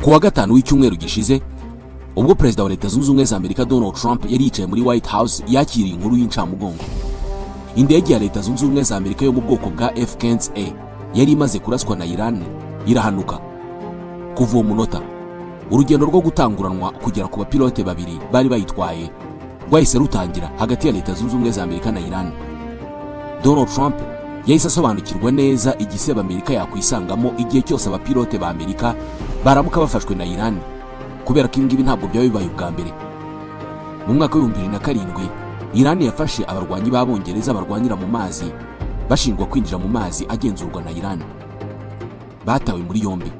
Ku wa gatanu w'icyumweru gishize ubwo perezida wa Leta Zunze Ubumwe za Amerika Donald Trump yari yicaye muri White House yakiriye inkuru y'incamugongo. Indege ya Leta Zunze Ubumwe za Amerika yo mu bwoko bwa F-15A yari imaze kuraswa na Iran irahanuka. Kuva uwo munota urugendo rwo gutanguranwa kugera ku bapilote babiri bari bayitwaye rwahise rutangira hagati ya Leta Zunze Ubumwe za Amerika na Iran. Donald Trump yahise asobanukirwa neza igiseba Amerika yakwisangamo igihe cyose abapilote ba Amerika baramuka bafashwe na Iran, kubera ko ingibi ntabwo byaba bibaye ubwa mbere. Mu mwaka wa 2007 Iran yafashe abarwanyi b'Abongereza barwanira mu mazi bashingwa kwinjira mu mazi agenzurwa na Iran. Batawe muri yombi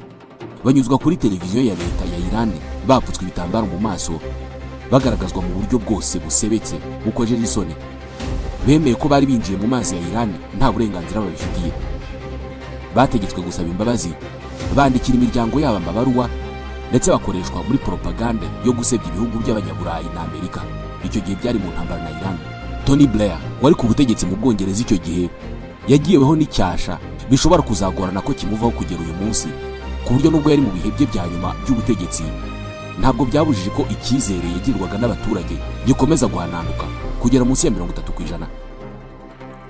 banyuzwa kuri televiziyo ya leta ya Iran bapfutswe ibitambaro mu maso, bagaragazwa mu buryo bwose busebetse bukojeje isoni. Bemeye ko bari binjiye mu mazi ya Iran nta burenganzira babifitiye. Bategetswe gusaba imbabazi, bandikira imiryango yabo amabaruwa, ndetse bakoreshwa muri propaganda yo gusebya ibihugu by'abanyaburayi na Amerika. Icyo gihe byari mu ntambara na Iran. Tony Blair wari ku butegetsi mu Bwongereza icyo gihe yagiyeweho n'icyasha bishobora kuzagorana ko kimuvaho kugera uyu munsi, ku buryo nubwo yari mu bihe bye bya nyuma by'ubutegetsi ntabwo byabujije ko icyizere yagirwaga n'abaturage gikomeza guhananuka kugera munsi ya 30%.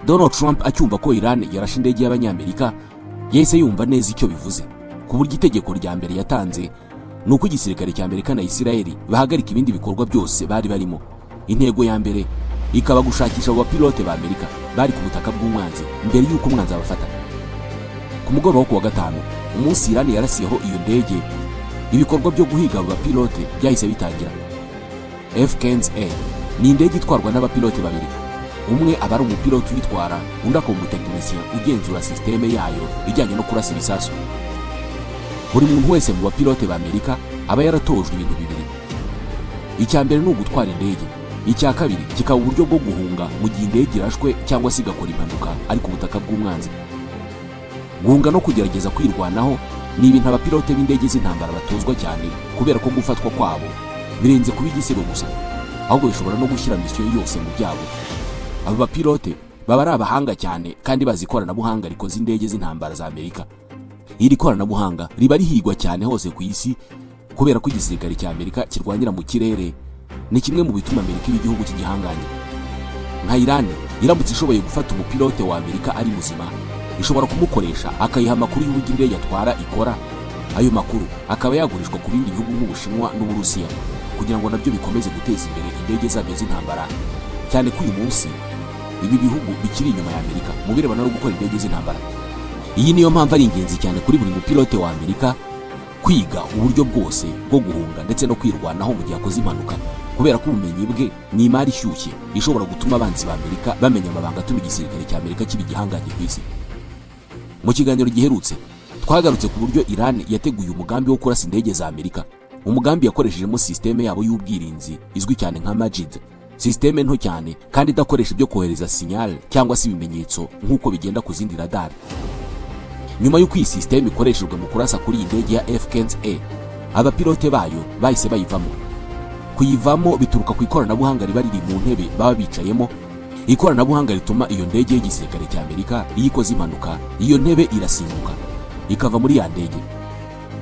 Donald Trump acyumva ko Iran yarashe indege y'Abanyamerika yahise yumva neza icyo bivuze, ku buryo itegeko rya mbere yatanze nuko igisirikare cya Amerika na Isiraheli bahagarika ibindi bikorwa byose bari barimo. Intego ya mbere ikaba gushakisha abo bapilote ba Amerika bari ku butaka bw'umwanzi mbere y'uko umwanzi abafata. Ku mugoroba wo ku wa gatanu, umunsi Iran yarasiyeho iyo ndege, ibikorwa byo guhiga abo bapilote byahise bitangira. F-15A ni indege itwarwa n'abapilote babiri, umwe aba ari umupilote uyitwara, undi akaba umutekinisiye ugenzura systeme yayo ijyanye no kurasa ibisasu. Buri muntu wese mu bapilote ba Amerika aba yaratojwe ibintu bibiri. Icya mbere ni ugutwara indege, icya kabiri kikaba uburyo bwo guhunga mu gihe indege irashwe cyangwa se igakora impanuka ari ku butaka bw'umwanzi. Guhunga no kugerageza kwirwanaho ni ibintu abapilote b'indege z'intambara batozwa cyane, kubera ko gufatwa kwabo birenze kuba igisebo gusa, ahubwo bishobora no gushyira misiyo yose mu byabo. Abo bapilote baba ari abahanga cyane kandi bazi ikoranabuhanga rikoze indege z'intambara za Amerika. Iri koranabuhanga riba rihigwa cyane hose ku isi, kubera ko igisirikare cya Amerika kirwanira mu kirere ni kimwe mu bituma Amerika iba igihugu cy'igihanganye. Nka Iran iramutse ishoboye gufata umupilote wa Amerika ari muzima, ishobora kumukoresha akayiha amakuru y'uburyo indege atwara ikora. Ayo makuru akaba yagurishwa ku bindi bihugu nk'Ubushinwa n'Uburusiya kugira ngo nabyo bikomeze guteza imbere indege zabyo z'intambara, cyane ko uyu munsi ibi bihugu bikiri inyuma ya Amerika mu birebana no gukora indege z'intambara. Iyi niyo mpamvu ari ingenzi cyane kuri buri mupilote wa Amerika kwiga uburyo bwose bwo guhunga ndetse no kwirwanaho mu gihe akoze impanuka, kubera ko ubumenyi bwe ni imari ishyushye ishobora gutuma abanzi ba Amerika bamenya amabanga atuma igisirikare cya Amerika kiba igihangange ku isi. Mu kiganiro giherutse twagarutse ku buryo Iran yateguye umugambi wo kurasa indege za Amerika, umugambi yakoreshejemo systeme yabo y'ubwirinzi izwi cyane nka Majid, systeme nto cyane kandi idakoresha ibyo kohereza signal cyangwa se ibimenyetso nk'uko bigenda ku zindi radar. Nyuma y'uko iyi systeme ikoreshejwe mu kurasa kuri iyi ndege ya F-15A, abapilote bayo bahise bayivamo. Kuyivamo bituruka ku ikoranabuhanga riba riri mu ntebe baba bicayemo. Ikoranabuhanga rituma iyo ndege y'igisirikare cya Amerika iyo ikoze impanuka, iyo ntebe irasimbuka ikava muri ya ndege.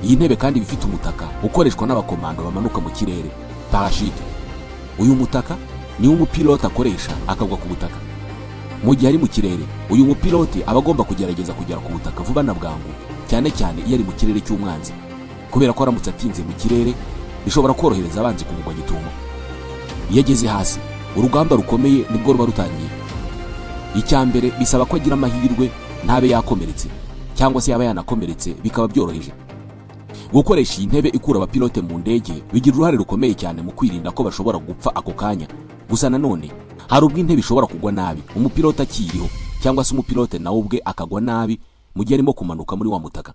Iyi ntebe kandi bifite umutaka ukoreshwa n'abakomando bamanuka mu kirere, parachute. Uyu mutaka ni umupilote akoresha akagwa ku butaka. Mu gihe ari mu kirere, uyu mupilote aba agomba kugerageza kugera ku butaka vuba na bwangu, cyane cyane iyo ari mu kirere cy'umwanzi, kubera ko aramutse atinze mu kirere bishobora korohereza abanzi kumugwa gitumo. Iyo ageze hasi, urugamba rukomeye nibwo ruba rutangiye. Icya mbere bisaba ko agira amahirwe ntabe yakomeretse, cyangwa se yaba yanakomeretse bikaba byoroheje. Gukoresha iyi ntebe ikura abapilote mu ndege bigira uruhare rukomeye cyane mu kwirinda ko bashobora gupfa ako kanya. Gusa nanone hari ubwo intebe ishobora kugwa nabi umupilote akiriho, cyangwa se umupilote nawe ubwe akagwa nabi mu gihe arimo kumanuka muri wa mutaka.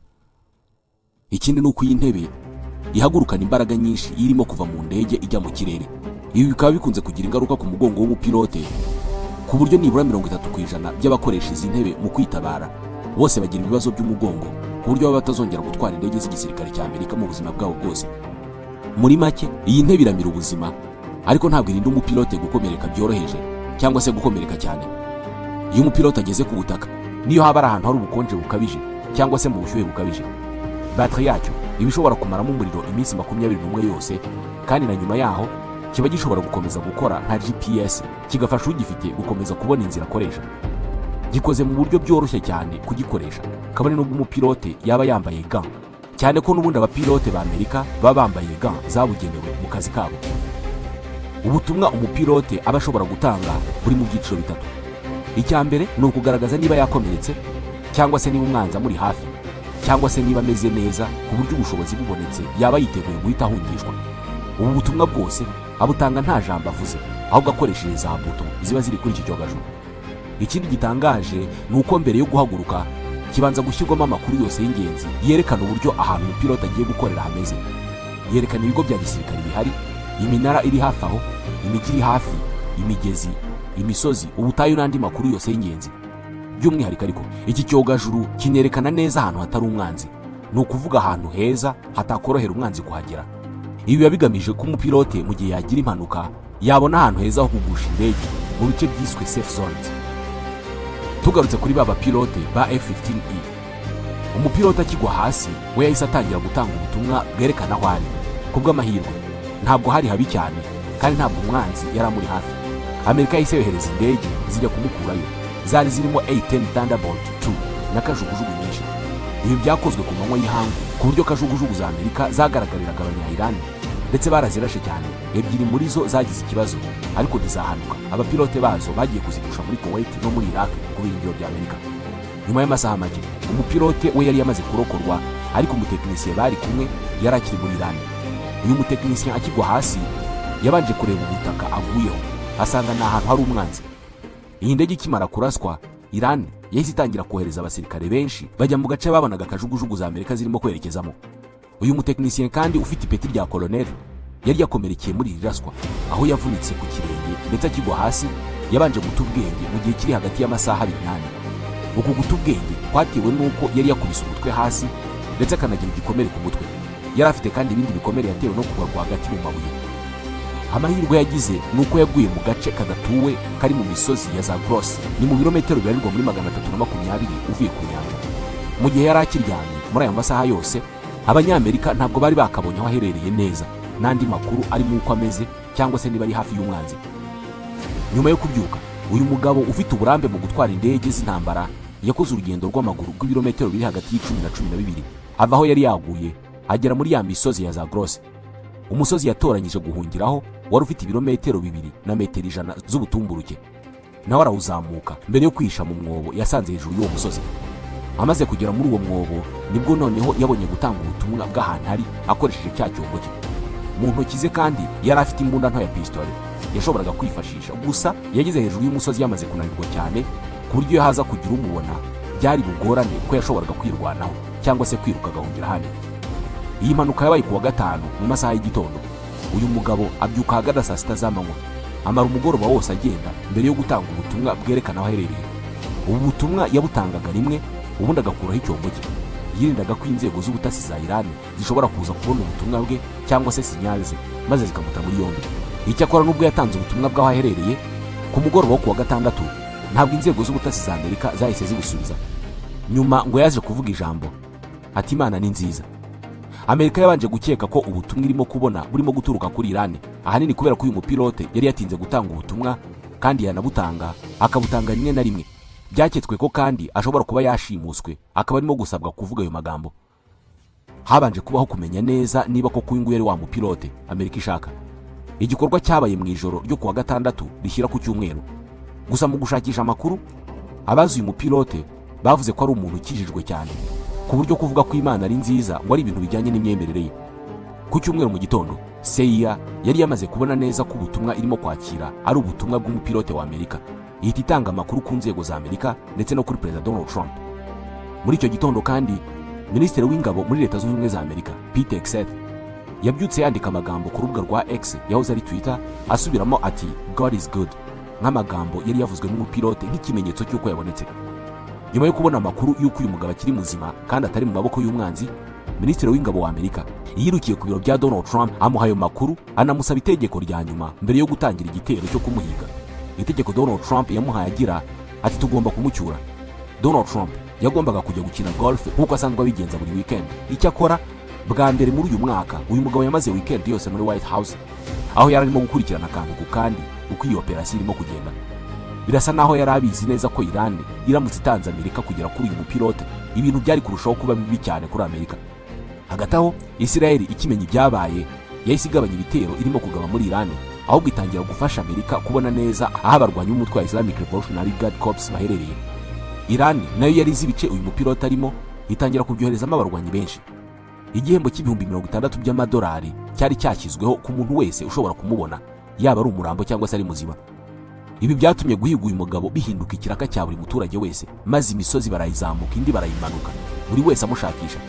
Ikindi ni uko iyi ntebe ihagurukana imbaraga nyinshi irimo kuva mu ndege ijya mu kirere. Ibi bikaba bikunze kugira ingaruka ku mugongo w'umupilote, ku buryo nibura 30% by'abakoresha izi ntebe mu kwitabara bose bagira ibibazo by'umugongo, ku buryo baba batazongera gutwara indege z'igisirikare cya Amerika mu buzima bwabo bwose. Muri make, iyi ntebe iramira ubuzima, ariko ntabwo irinda umupilote gukomereka byoroheje cyangwa se gukomereka cyane. Iyo umupilote ageze ku butaka, niyo haba ari ahantu hari ubukonje bukabije cyangwa se mu bushyuhe bukabije, batterie yacyo iba ishobora kumaramo umuriro iminsi 21 yose, kandi na nyuma yaho kiba gishobora gukomeza gukora nka GPS kigafasha ugifite gukomeza kubona inzira akoresha. Gikoze mu buryo byoroshye cyane kugikoresha, kabone n'ubwo umupilote yaba yambaye gants, cyane ko n'ubundi abapilote ba Amerika baba bambaye gants zabugenewe mu kazi kabo. Ubutumwa umupilote aba ashobora gutanga buri mu byiciro bitatu. Icya mbere ni ukugaragaza niba yakomeretse, cyangwa se niba umwanzi muri hafi, cyangwa se niba ameze neza ku buryo ubushobozi bubonetse yaba yiteguye guhita ahungishwa. Ubu butumwa bwose abutanga nta jambo avuze, ahubwo akoresheje za buto ziba ziri kuri iki cyogajuru. Ikindi gitangaje ni uko mbere yo guhaguruka kibanza gushyirwamo amakuru yose y'ingenzi yerekana uburyo ahantu umupilote agiye gukorera hameze. Yerekana ibigo bya gisirikare bihari, iminara iri hafi aho, imijyi iri hafi, imigezi, imisozi, ubutayu n'andi makuru yose y'ingenzi. By'umwihariko ariko iki cyogajuru kinerekana neza ahantu hatari umwanzi, ni ukuvuga ahantu heza hatakorohera umwanzi kuhagera. Ibi biba bigamije ko umupilote mu gihe yagira impanuka yabona ahantu heza ho kugusha indege mu bice byiswe safe zones. Tugarutse kuri ba bapilote ba F-15E, umupilote akigwa hasi we yahise atangira gutanga ubutumwa bwerekana aho ari. Kubw'amahirwe ntabwo hari habi cyane, kandi ntabwo umwanzi yari amuri hafi. Amerika yahise yohereza indege zijya kumukurayo, zari zirimo A-10 Thunderbolt 2 na kajugujugu nyinshi. Ibi byakozwe ku manywa y'ihangu ku buryo kajugujugu za Amerika zagaragariraga abanya-Iran, ndetse barazirashe cyane. Ebyiri muri zo zagize ikibazo ariko ntizahanuka. Abapilote bazo bagiye kuzirusha muri Kuwait no muri Iraq ku birindiro bya Amerika. Nyuma y'amasaha make umupilote we yari yamaze kurokorwa, ariko umutekinisiye bari kumwe yari akiri muri Iran. Uyu mutekinisiye akigwa hasi yabanje kureba ubutaka aguyeho, asanga nta hantu hari umwanzi. Iyi ndege ikimara kuraswa, Iran yahise itangira kohereza abasirikare benshi bajya mu gace babonaga kajugujugu za Amerika zirimo kwerekezamo. Uyu mutekinisiye kandi ufite ipeti rya colonel yari yakomerekeye muri iraswa, aho yavunitse ku kirenge, ndetse akigwa hasi yabanje guta ubwenge mu gihe kiri hagati y'amasaha 8. Uku guta ubwenge kwatewe n'uko yari yakubise umutwe hasi, ndetse akanagira igikomere ku mutwe. Yari afite kandi ibindi bikomere yatewe no kugwa rwagati mu mabuye. Amahirwe yagize ni uko yaguye mu gace kadatuwe kari mu misozi ya za Gross, ni mu birometero bibarirwa muri 320 uvuye ku nyanja. Mu gihe yari akiryamye muri ayo masaha yose, Abanyamerika ntabwo bari bakabonye aho aherereye neza n'andi makuru arimo uko ameze cyangwa se niba ari hafi y'umwanzi. Nyuma yo kubyuka, uyu mugabo ufite uburambe mu gutwara indege z'intambara yakoze urugendo rw'amaguru rw'ibirometero biri hagati y'10 na 12 ava aho yari yaguye agera muri ya misozi ya za Gross. Umusozi yatoranyije guhungiraho wari ufite ibirometero 2 na metero 100 z'ubutumburuke. Nawe arawuzamuka mbere yo kwisha mu mwobo yasanze hejuru y'uwo musozi. Amaze kugera muri uwo mwobo nibwo noneho yabonye gutanga ubutumwa bw'ahantu ari akoresheje cya cyombo cye. Mu ntoki ze kandi yari afite imbunda nto ya pistole yashoboraga kwifashisha, gusa yageze hejuru y'umusozi yamaze kunanirwa cyane ku buryo yahaza kugira umubona byari bugorane ko yashoboraga kwirwanaho cyangwa se kwiruka agahungira hano. Iyi mpanuka yabaye ku wa gatanu mu masaha y'igitondo. Uyu mugabo abyuka ahagana saa 6 z'amanywa, amara umugoroba wose agenda mbere yo gutanga ubutumwa bwerekana aho aherereye. Ubu butumwa yabutangaga rimwe, ubundi agakuraho icyombo cye. Yirindaga ko inzego z'ubutasi za Iran zishobora kuza kubona ubutumwa bwe cyangwa se sinyali ze maze zikamuta muri yombi. Icyakora nubwo yatanze ubutumwa bw'aho aherereye, ku mugoroba wo ku wa gatandatu ntabwo inzego z'ubutasi za Amerika zahise zibusubiza. Nyuma ngo yaje kuvuga ijambo ati Imana ni nziza. Amerika yabanje gukeka ko ubutumwa irimo kubona burimo guturuka kuri Iran, ahanini kubera ko uyu mupilote yari yatinze gutanga ubutumwa kandi yanabutanga akabutanga rimwe na rimwe. Byaketswe ko kandi ashobora kuba yashimuswe akaba arimo gusabwa kuvuga ayo magambo. Habanje kubaho kumenya neza niba koko uyu nguyu yari wa mupilote Amerika ishaka. Igikorwa cyabaye mu ijoro ryo ku wa gatandatu rishyira ku cyumweru. Gusa mu gushakisha amakuru, abazi uyu mupilote bavuze ko ari umuntu ukijijwe cyane, ku buryo kuvuga ko Imana ari nziza ngo ari ibintu bijyanye n'imyemerere ye. Ku cyumweru mu gitondo, CIA yari yamaze kubona neza ko ubutumwa irimo kwakira ari ubutumwa bw'umupilote wa Amerika. Ihita itanga amakuru ku nzego za Amerika ndetse no kuri Perezida Donald Trump. Muri icyo gitondo kandi, Minisitiri w'Ingabo muri Leta Zunze Ubumwe za Amerika, Pete Hegseth, yabyutse yandika amagambo ku rubuga rwa X yahoze ari Twitter asubiramo ati God is good, nk'amagambo yari yavuzwe n'umupilote nk'ikimenyetso cy'uko yabonetse. Nyuma yo kubona amakuru y'uko uyu mugabo akiri muzima kandi atari mu maboko y'umwanzi, Minisitiri w'Ingabo wa Amerika yirukiye ku biro bya Donald Trump amuha ayo makuru, anamusaba itegeko rya nyuma mbere yo gutangira igitero cyo kumuhiga. Itegeko Donald Trump yamuhaye agira ati tugomba kumucyura. Donald Trump yagombaga kujya gukina golf nk'uko asanzwe abigenza buri weekend. Icyakora bwa mbere muri uyu mwaka uyu mugabo yamaze weekend yose muri White House, aho yari arimo gukurikirana akantu ku kandi uko iyi operasiyo irimo kugenda. Birasa naho yari abizi neza ko Iran iramutse itanze Amerika kugera kuri uyu mupilote, ibintu byari kurushaho kuba bibi cyane kuri Amerika. Hagati aho Israel ikimenya ibyabaye yahise igabanya ibitero irimo kugaba muri Iran, ahubwo itangira gufasha Amerika kubona neza aho abarwanyi b'umutwe wa Islamic Revolutionary Guard Corps baherereye. Iran nayo yari izi ibice uyu mupilote arimo, itangira kubyoherezamo abarwanyi benshi. Igihembo cy'ibihumbi 60 by'amadolari cyari cyashyizweho ku muntu wese ushobora kumubona, yaba ari umurambo cyangwa se ari muzima. Ibi byatumye guhiga uyu mugabo bihinduka ikiraka cya buri muturage wese, maze imisozi barayizamuka indi barayimanuka, buri wese amushakisha.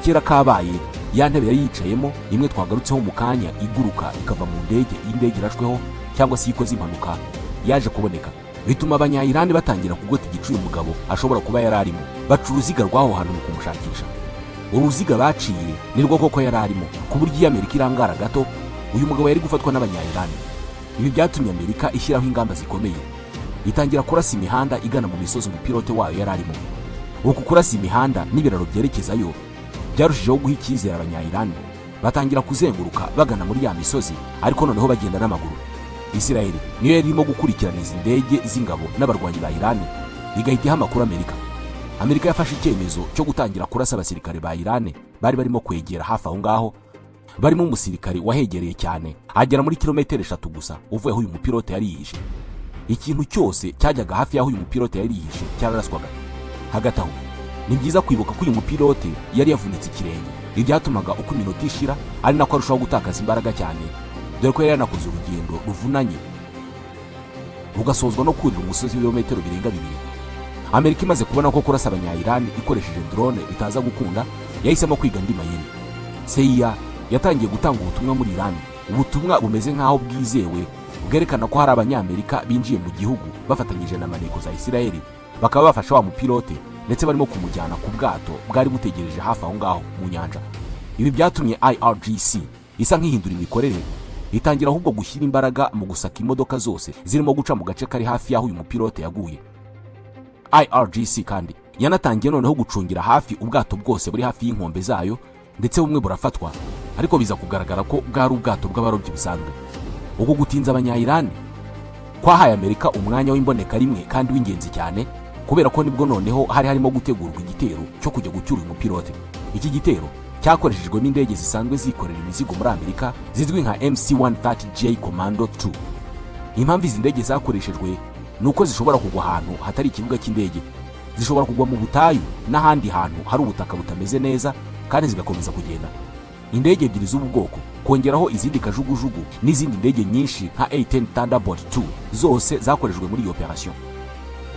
Kera kabaye ya ntebe yari yicayemo, imwe twagarutseho mu kanya, iguruka ikava mu ndege, indege irashweho cyangwa se ikoze impanuka, yaje kuboneka. Bituma abanya-Iran batangira kugota igicu uyu mugabo ashobora kuba yari arimo, baca uruziga rw'aho hantu mu kumushakisha. Uruziga baciye nirwo koko yari arimo, ku buryo iyo Amerika irangara gato uyu mugabo yari gufatwa n'abanya-Iran. Ibi byatumye Amerika ishyiraho ingamba zikomeye, itangira kurasa imihanda igana mu misozi umupilote wayo yari arimo. Uku kurasa imihanda n'ibiraro byerekezayo byarushijeho guha icyizere abanya-Iran, batangira kuzenguruka bagana muri ya misozi, ariko noneho bagenda n'amaguru. Israel niyo yari irimo gukurikirana izi ndege z'ingabo n'abarwanyi ba Iran, igahita iha amakuru Amerika. Amerika yafashe icyemezo cyo gutangira kurasa abasirikare ba Iran bari barimo kwegera hafi aho ngaho. Barimo umusirikare wahegereye cyane, agera muri kilometero 3 gusa uvuye aho uyu mupilote yari yihishe. Ikintu cyose cyajyaga hafi y'aho uyu mupilote yari yihishe cyararaswaga. Hagati aho ni byiza kwibuka ko uyu mupilote yari yavunitse ikirenge, ibyatumaga uko iminota ishira ari nako arushaho gutakaza imbaraga cyane, dore ko yari yanakoze urugendo ruvunanye rugasozwa no kurira umusozi w'ibirometero birenga 2. Amerika imaze kubona ko kurasa abanya-Iran ikoresheje drone bitaza gukunda, yahisemo kwiga andi mayeri. CIA yatangiye gutanga ubutumwa muri Iran, ubutumwa bumeze nk'aho bwizewe, bwerekana ko hari abanyamerika binjiye mu gihugu bafatanyije na maneko za Israel, bakaba bafasha wa mupilote ndetse barimo kumujyana ku bwato bwari butegereje hafi aho ngaho mu nyanja. Ibi byatumye IRGC isa nk'ihindura imikorere, itangira ahubwo gushyira imbaraga mu gusaka imodoka zose zirimo guca mu gace kari hafi y'aho uyu mupilote yaguye. IRGC kandi yanatangiye noneho gucungira hafi ubwato bwose buri hafi y'inkombe zayo, ndetse bumwe burafatwa, ariko biza kugaragara ko bwari ubwato bw'abarobyi bisanzwe. Uko gutinza abanya-Iran kwahaye Amerika umwanya w'imboneka rimwe kandi w'ingenzi cyane, kubera ko nibwo noneho hari harimo gutegurwa igitero cyo kujya gucyura uyu mupilote. Iki gitero cyakoreshejwe n'indege zisanzwe zikorera imizigo muri Amerika zizwi nka MC-130J Commando 2. Impamvu izi ndege zakoreshejwe nuko zishobora kugwa ahantu hatari ikibuga cy'indege, zishobora kugwa mu butayu n'ahandi hantu hari ubutaka butameze neza, kandi zigakomeza kugenda. Indege ebyiri z'ubu bwoko, kongeraho izindi kajugujugu n'izindi ndege nyinshi nka A-10 Thunderbolt 2, zose zakoreshejwe muri iyi operation.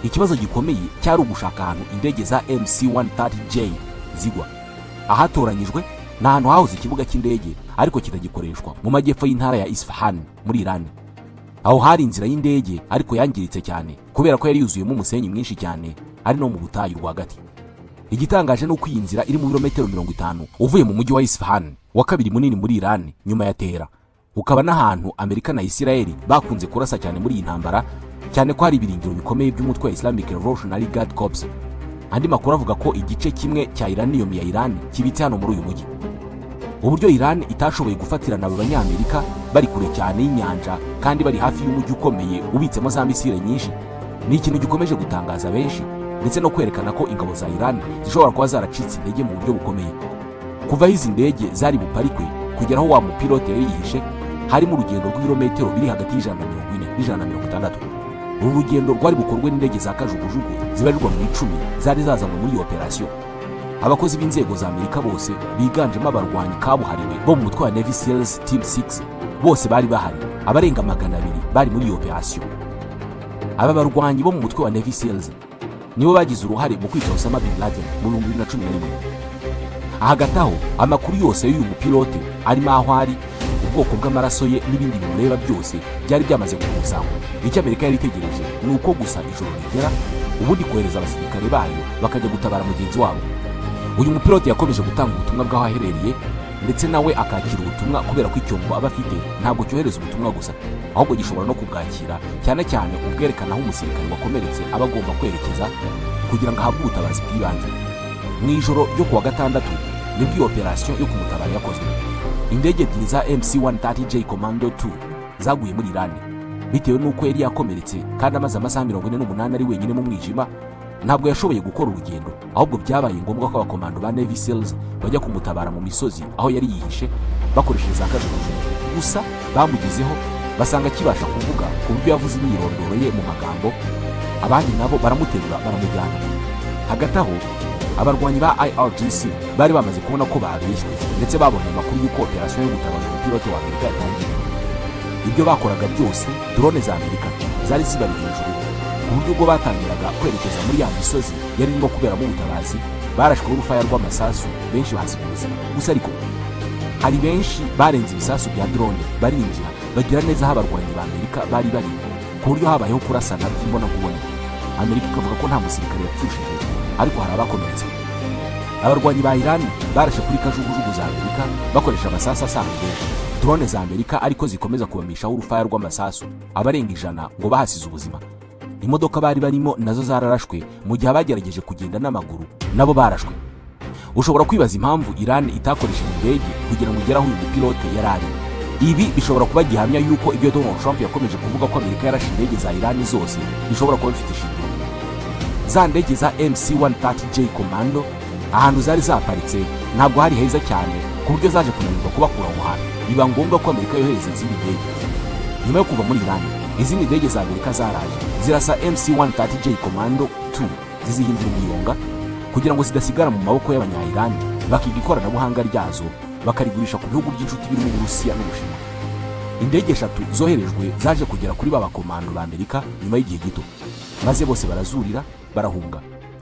Ikibazo gikomeye cyari ugushaka ahantu indege za MC-130J zigwa. Ahatoranyijwe ni ahantu hahoze ikibuga cy'indege ariko kitagikoreshwa mu majyepfo y'intara ya Isfahan muri Iran. Aho hari inzira y'indege ariko yangiritse cyane kubera ko yari yuzuyemo umusenyi mwinshi cyane, ari no mu butayu rwagati. Igitangaje nuko iyi nzira iri mu birometero 50 uvuye mu mujyi wa Isfahan, wa kabiri munini muri Iran nyuma ya Tehran. Ukaba n'ahantu Amerika na Israel bakunze kurasa cyane muri iyi ntambara, cyane ko hari ibirindiro bikomeye by'umutwe wa Islamic Revolutionary Guard Corps. Andi makuru avuga ko igice kimwe cya uranium ya Iran kibitse hano muri uyu mujyi. Uburyo Iran itashoboye gufatirana abanyamerika bari kure cyane y'inyanja kandi bari hafi y'umujyi ukomeye ubitsemo za misile nyinshi, ni ikintu gikomeje gutangaza benshi, ndetse no kwerekana ko ingabo za Iran zishobora kuba zaracitse intege mu buryo bukomeye. Kuva izi ndege zari buparikwe kugera aho wa mupilote yari yihishe, harimo urugendo rw'ibirometero biri hagati y'ijana na 40 n'ijana na 60. Uru rugendo rwari bukorwe n'indege za kajugujugu zibarirwa mu 10 zari zazanywe muri operation. Abakozi b'inzego za Amerika bose biganjemo abarwanyi kabuhariwe bo mu mutwe wa Navy Seals Team 6 bose bari bahari, abarenga 200 bari muri operation. Aba barwanyi bo mu mutwe wa Navy Seals nibo bagize uruhare mu kwica Osama bin Laden mu 2011. Hagati aho amakuru yose y'uyu mupilote arimo aho ari, ubwoko bw'amaraso ye n'ibindi bimureba byose byari byamaze kumusanga. Icyo Amerika yari itegereje ni uko gusa ijoro rigera ubundi kohereza abasirikare bayo bakajya gutabara mugenzi wabo. Uyu mupilote yakomeje gutanga ubutumwa bw'aho aherereye, ndetse nawe akakira ubutumwa kubera ko icyombo aba afite ntabwo cyohereza ubutumwa gusa, ahubwo gishobora no kubwakira, cyane cyane ubwerekana aho umusirikare wakomeretse aba agomba kwerekeza kugira ngo ahabwe ubutabazi bw'ibanze. Mu ijoro ryo kuwa gatandatu nibwo iyo operasiyo yo kumutabara yakozwe. Indege ebyiri za MC-130J Commando 2 zaguye muri Iran. Bitewe n'uko yari yakomeretse kandi amaze amasaha 48 ari wenyine mu mwijima, ntabwo yashoboye gukora urugendo, ahubwo byabaye ngombwa ko abakomando ba Navy Seals bajya kumutabara mu misozi aho yari yihishe bakoresheje za kajugujugu. Gusa bamugezeho basanga kibasha kuvuga ku buryo yavuze imyirondoro ye mu magambo, abandi nabo baramuterura baramujyana. Hagati aho abarwanyi ba IRGC bari bamaze kubona ko babeshywe ndetse babonye amakuru y'uko operasiyo yo gutabara umupilote wa Amerika yatangiye. Ibyo bakoraga byose drone za Amerika zari zibari hejuru, ku buryo ubwo batangiraga kwerekeza muri ya misozi yari irimo kuberamo ubutabazi barashweho urufaya rw'amasasu, benshi bahasiga ubuzima. Gusa ariko hari benshi barenze ibisasu bya drone barinjira bagira neza aho abarwanyi ba Amerika bari bari, ku buryo habayeho kurasana by'imbona kubona. Amerika ikavuga ko nta musirikare yapfushije, ariko hari abakomeretse. Abarwanyi ba Iran barashe kuri kajugujugu za Amerika bakoresha amasasu asanzwe. Drone za Amerika ariko zikomeza kubamishaho urufaya rw'amasasu, abarenga 100 ngo bahasize ubuzima. Imodoka bari barimo nazo zararashwe, mu gihe abagerageje kugenda n'amaguru nabo barashwe. Ushobora kwibaza impamvu Iran itakoresheje indege kugira ngo igere aho uyu mupilote yari ari. Ibi bishobora kuba gihamya yuko ibyo Donald Trump yakomeje kuvuga ko Amerika yarashe indege za Iran zose bishobora kuba bifite ishingiro. Za ndege za MC-130J Commando ahantu zari zaparitse ntabwo hari heza cyane, ku buryo zaje kunanirwa kubakura mu hantu. Biba ngombwa ko Amerika yohereza izindi ndege. Nyuma yo kuva muri Iran, izindi ndege za Amerika zaraje zirasa MC-130J Commando 2 zizihindura imiyonga kugira ngo zidasigara mu maboko y'abanya-Iran, bakiga ikoranabuhanga ryazo bakarigurisha ku bihugu by'inshuti birimo Uburusiya n'Ubushinwa. Indege 3 zoherejwe zaje kugera kuri babakomando ba Amerika nyuma y'igihe gito, maze bose barazurira barahunga.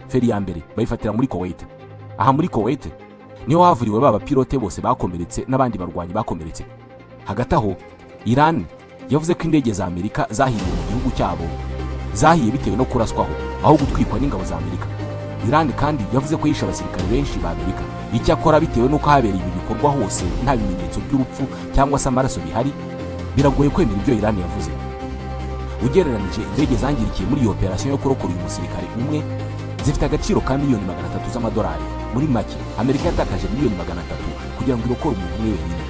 Feri ya mbere bayifatira muri Kuwait. Aha muri Kuwait niho havuriwe babapilote bose bakomeretse n'abandi barwanyi bakomeretse. Hagati aho Iran yavuze ko indege za Amerika zahiye mu gihugu cyabo zahiye bitewe no kuraswaho aho gutwikwa n'ingabo za Amerika. Iran kandi yavuze ko yishe abasirikare benshi ba Amerika. Icyakora bitewe n'uko habereye ibi bikorwa hose nta bimenyetso by'urupfu cyangwa se amaraso bihari, biragoye kwemera ibyo Iran yavuze. Ugereranije indege zangirikiye muri iyo operasiyo yo kurokora uyu musirikare umwe zifite agaciro ka $300 million. Muri make Amerika yatakaje $300 million kugira ngo irokore umuntu umwe wenyine.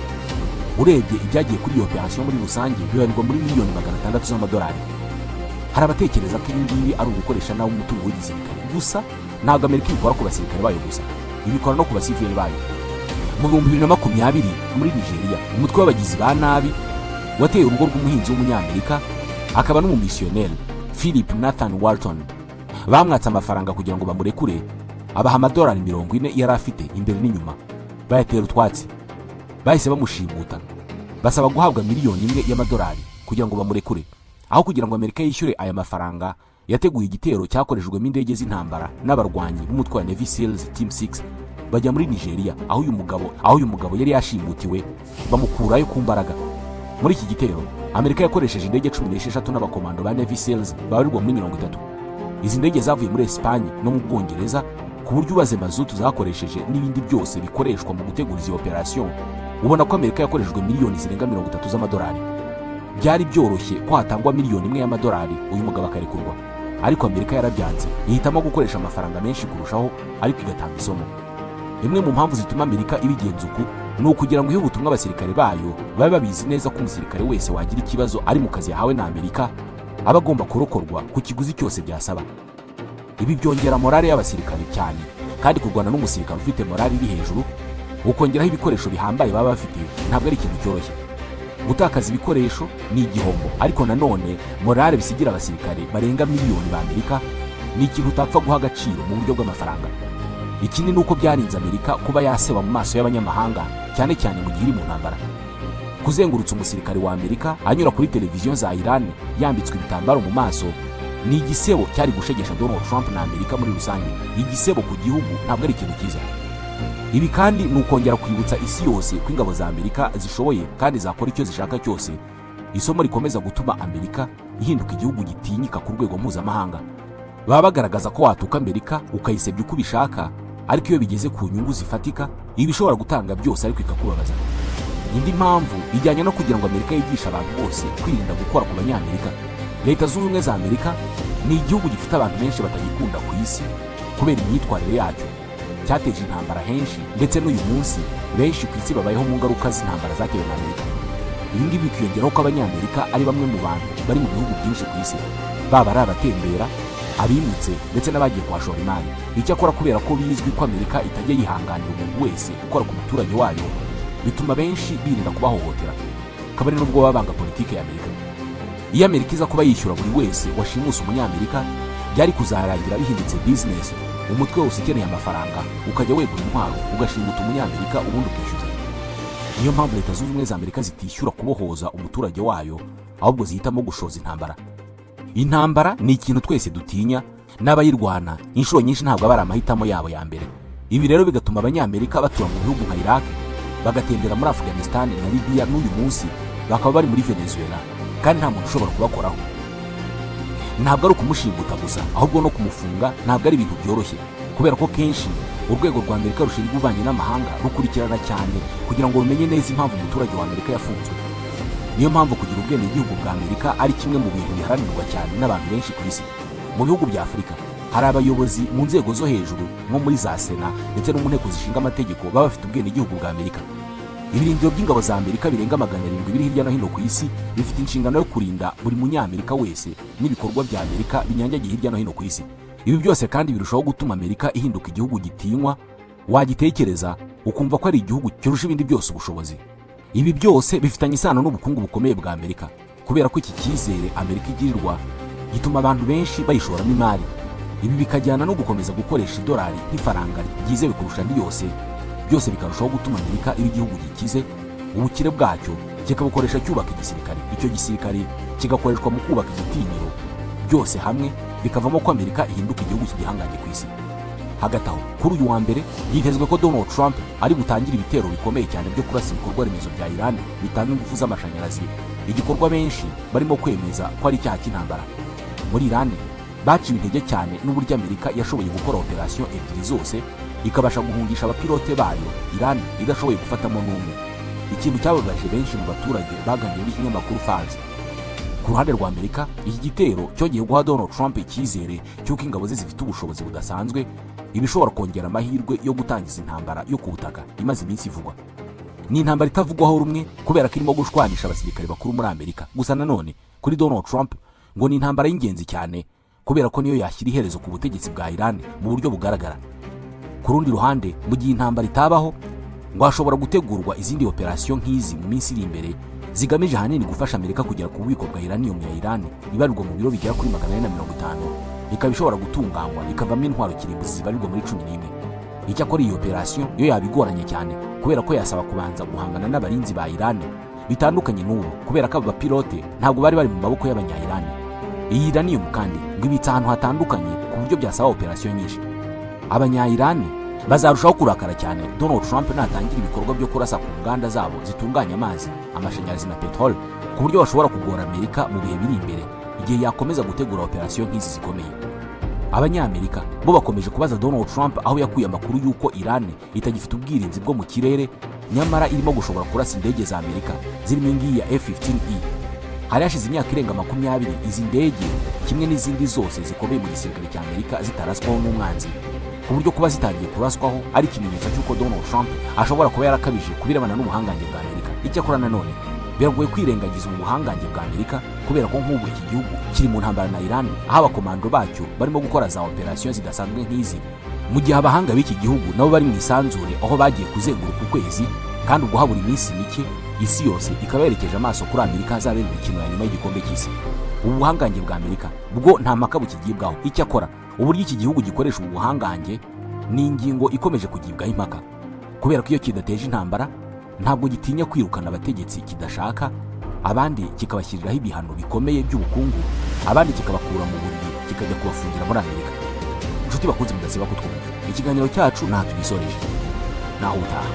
Urebye ibyagiye kuri iyo operasiyo muri rusange bibarirwa muri $600 million. Hari abatekereza ko ibi ngibi ari ugukoresha nawe umutungo w'igisirikare. Gusa ntabwo Amerika ibikora ku basirikare bayo gusa, ibikora no ku basivili bayo. Mu 2020 muri Nigeria, umutwe w'abagizi ba nabi wateye urugo rw'umuhinzi w'umunyamerika akaba n'umumisiyoneri Philip Nathan Walton. Bamwatse amafaranga kugira ngo bamurekure, abaha $40 yari afite imbere n'inyuma. Bayatera utwatsi, bahise bamushimuta, basaba guhabwa $1 million kugira ngo bamurekure. Aho kugira ngo Amerika yishyure aya mafaranga, yateguye igitero cyakoreshejwemo indege z'intambara n'abarwanyi b'umutwe wa Navy Seals Team 6 bajya muri Nigeria aho uyu mugabo yari yashimutiwe, bamukurayo ku mbaraga. Muri iki gitero Amerika yakoresheje indege 16 n'abakomando ba Navy Seals babarirwa muri 30. Izi ndege zavuye muri Espagne no mu Bwongereza, ku buryo ubaze mazutu zakoresheje n'ibindi byose bikoreshwa mu gutegura izi operation, ubona ko Amerika yakoreshejwe miliyoni zirenga $30. Byari byoroshye ko hatangwa $1 million uyu mugabo akarekurwa, ariko Amerika yarabyanze, ihitamo gukoresha amafaranga menshi kurushaho, ariko igatanga isomo. Imwe mu mpamvu zituma Amerika ibigenza uku ni ukugira ngo ihe ubutumwa abasirikare bayo babe babizi neza ko umusirikare wese wagira ikibazo ari mu kazi yahawe na Amerika aba agomba kurokorwa ku kiguzi cyose byasaba. Ibi byongera morale y'abasirikare cyane, kandi kurwana n'umusirikare ufite morale iri hejuru ukongeraho ibikoresho bihambaye baba bafite ntabwo ari ikintu cyoroshye. Gutakaza ibikoresho ni igihombo, ariko nanone morale bisigira abasirikare barenga miliyoni ba Amerika ni ikintu utapfa guha agaciro mu buryo bw'amafaranga. Ikindi nuko byarinze Amerika kuba yaseba mu maso y'abanyamahanga, cyane cyane mu gihe iri mu ntambara. Kuzengurutsa umusirikare wa Amerika anyura kuri televiziyo za Iran yambitswe ibitambaro mu maso ni igisebo cyari gushegesha Donald Trump na Amerika muri rusange. Igisebo ku gihugu ntabwo ari ikintu cyiza. Ibi kandi ni ukongera kwibutsa isi yose ko ingabo za Amerika zishoboye kandi zakora icyo zishaka cyose. Isomo rikomeza gutuma Amerika ihinduka igihugu gitinyika ku rwego mpuzamahanga. Baba bagaragaza ko watuka Amerika ukayisebya uko ubishaka, ariko iyo bigeze ku nyungu zifatika ibi bishobora gutanga byose ariko ikakubabaza. Indi mpamvu ijyanye no kugira ngo Amerika yigisha abantu bose kwirinda gukora ku banyamerika. Leta Zunze Ubumwe za Amerika ni igihugu gifite abantu benshi batagikunda ku isi, kubera imyitwarire yacyo cyateje intambara henshi, ndetse n'uyu munsi benshi ku isi babayeho mu ngaruka z'intambara zatewe na Amerika. Ibi ngibi bikiyongeraho ko Abanyamerika ari bamwe mu bantu bari mu bihugu byinshi ku isi, baba ari abatembera, abimutse ndetse n'abagiye kuhashora imari. Icyakora kubera ko bizwi ko Amerika itajya yihanganira umuntu wese ukora ku muturage wayo, bituma benshi birinda kubahohotera, kabari n'ubwo baba banga politiki ya Amerika. Iyo Amerika iza kuba yishyura buri wese washimuse Umunyamerika, byari kuzarangira bihindutse business, umutwe wose ukeneye amafaranga ukajya wegura intwaro ugashinguta Umunyamerika ubundi ukishyuza. Niyo mpamvu Leta Zunze Ubumwe za Amerika zitishyura kubohoza umuturage wayo, ahubwo zihitamo gushoza intambara. Intambara ni ikintu twese dutinya, n'abayirwana inshuro nyinshi ntabwo aba ari amahitamo yabo ya mbere. Ibi rero bigatuma Abanyamerika batura mu bihugu nka Iraq, bagatembera muri Afghanistan na Libya, n'uyu munsi bakaba bari muri Venezuela, kandi nta muntu ushobora kubakoraho. Ntabwo ari ukumushinguta gusa, ahubwo no kumufunga ntabwo ari ibintu byoroshye, kubera ko kenshi urwego rwa Amerika rushinzwe ububanyi n'amahanga rukurikirana cyane kugira ngo rumenye neza impamvu umuturage wa Amerika yafunzwe. Niyo mpamvu kugira ubwenegihugu bwa Amerika ari kimwe mu bintu biharanirwa cyane n'abantu benshi ku isi. Mu bihugu bya Afurika hari abayobozi mu nzego zo hejuru nko muri za Sena ndetse no mu nteko zishinga amategeko baba bafite ubwenegihugu bwa Amerika. Ibirindiro by'ingabo za Amerika birenga 700 biri hirya no hino ku isi bifite inshingano yo kurinda buri munyamerika wese n'ibikorwa bya Amerika binyanyagiye hirya no hino ku isi. Ibi byose kandi birushaho gutuma Amerika ihinduka igihugu gitinywa, wagitekereza ukumva ko ari igihugu kirusha ibindi byose ubushobozi. Ibi byose bifitanye isano n'ubukungu bukomeye bwa Amerika, kubera ko iki cyizere Amerika igirirwa gituma abantu benshi bayishoramo imari. Ibi bikajyana no gukomeza gukoresha idolari nk'ifaranga ryizewe kurusha andi yose, byose bikarushaho gutuma Amerika iba igihugu gikize. Ubukire bwacyo kikabukoresha cyubaka igisirikare, icyo gisirikare kigakoreshwa mu kubaka igitinyiro, byose hamwe bikavamo ko Amerika ihinduka igihugu cy'igihangange ku isi. Hagati aho kuri uyu wa mbere yitezwe ko Donald Trump ari gutangira ibitero bikomeye cyane byo kurasa ibikorwa remezo bya Iran bitanga ingufu z'amashanyarazi, igikorwa benshi barimo kwemeza ko ari icyaha cy'intambara. Muri Iran baciwe intege cyane n'uburyo Amerika yashoboye gukora operasiyo ebyiri zose ikabasha guhungisha abapilote bayo Iran idashoboye gufatamo n'umwe, ikintu cyababaje benshi mu baturage baganiriye n'ikinyamakuru Fars. Ku ruhande rwa Amerika, iki gitero cyongeye guha Donald Trump icyizere cy'uko ingabo ze zifite ubushobozi budasanzwe, ibishobora kongera amahirwe yo gutangiza intambara yo ku butaka imaze iminsi ivugwa. Ni intambara itavugwaho rumwe kubera ko irimo gushwanisha abasirikare bakuru muri Amerika. Gusa nanone kuri Donald Trump ngo ni intambara y'ingenzi cyane kubera ko niyo yashyira iherezo ku butegetsi bwa Iran mu buryo bugaragara. Ku rundi ruhande, mu gihe intambara itabaho, ngo hashobora gutegurwa izindi operasiyo nk'izi mu minsi iri imbere zigamije ahanini gufasha Amerika kugera ku bubiko bwa uranium ya Iran ibarirwa mu biro bigera kuri 450, ikaba ishobora gutunganywa ikavamo intwaro kirimbuzi zibarirwa muri 11. Icyakora iyi operasiyo yo yabigoranye cyane kubera ko yasaba kubanza guhangana n'abarinzi ba Iran bitandukanye n'ubu, kubera ko aba pilote ntabwo bari mu maboko y'abanya-Iran. Iyi uranium kandi ngo ibitse ahantu hatandukanye ku buryo byasaba operasiyo nyinshi. Abanya-Iran bazarushaho kurakara cyane Donald Trump natangira ibikorwa byo kurasa ku nganda zabo zitunganya amazi, amashanyarazi na petrol, ku buryo bashobora kugora Amerika mu bihe biri imbere igihe yakomeza gutegura operasiyo nk'izi zikomeye. Abanyamerika bo bakomeje kubaza Donald Trump aho yakuye amakuru y'uko Iran itagifite ubwirinzi bwo mu kirere, nyamara irimo gushobora kurasa indege za Amerika zirimo ingiyi ya F-15E. Hari hashize imyaka irenga 20 izi ndege kimwe n'izindi zose zikomeye mu gisirikare cya Amerika zitaraswaho n'umwanzi, ku buryo kuba zitangiye kuraswaho ari ikimenyetso cy'uko Donald Trump ashobora kuba yarakabije kubirebana n'ubuhangange bwa Amerika. Icyakora nanone biragoye kwirengagiza ubu buhangange bwa Amerika kubera ko nk'ubu iki gihugu kiri mu ntambara na Iran, aho abakomando bacyo barimo gukora za operasiyo zidasanzwe nk'izi, mu gihe abahanga b'iki gihugu nabo bari mu isanzure aho bagiye kuzenguruka ukwezi, kandi ubwo habura iminsi mike isi yose ikaba yerekeje amaso kuri Amerika hazabera imikino ya nyuma y'igikombe cy'isi. Ubu buhangange bwa Amerika bwo nta mpaka bukigibwaho. Icyakora uburyo iki gihugu gikoresha ubu buhangange ni ingingo ikomeje kugibwaho impaka, kubera ko iyo kidateje intambara ntabwo gitinya kwirukana abategetsi kidashaka, abandi kikabashyiriraho ibihano bikomeye by'ubukungu, abandi kikabakura mu buriri kikajya kubafungira muri Amerika. Inshuti bakunze mudasiba kutwumva, ikiganiro cyacu nta tugisoreje, naho utaha.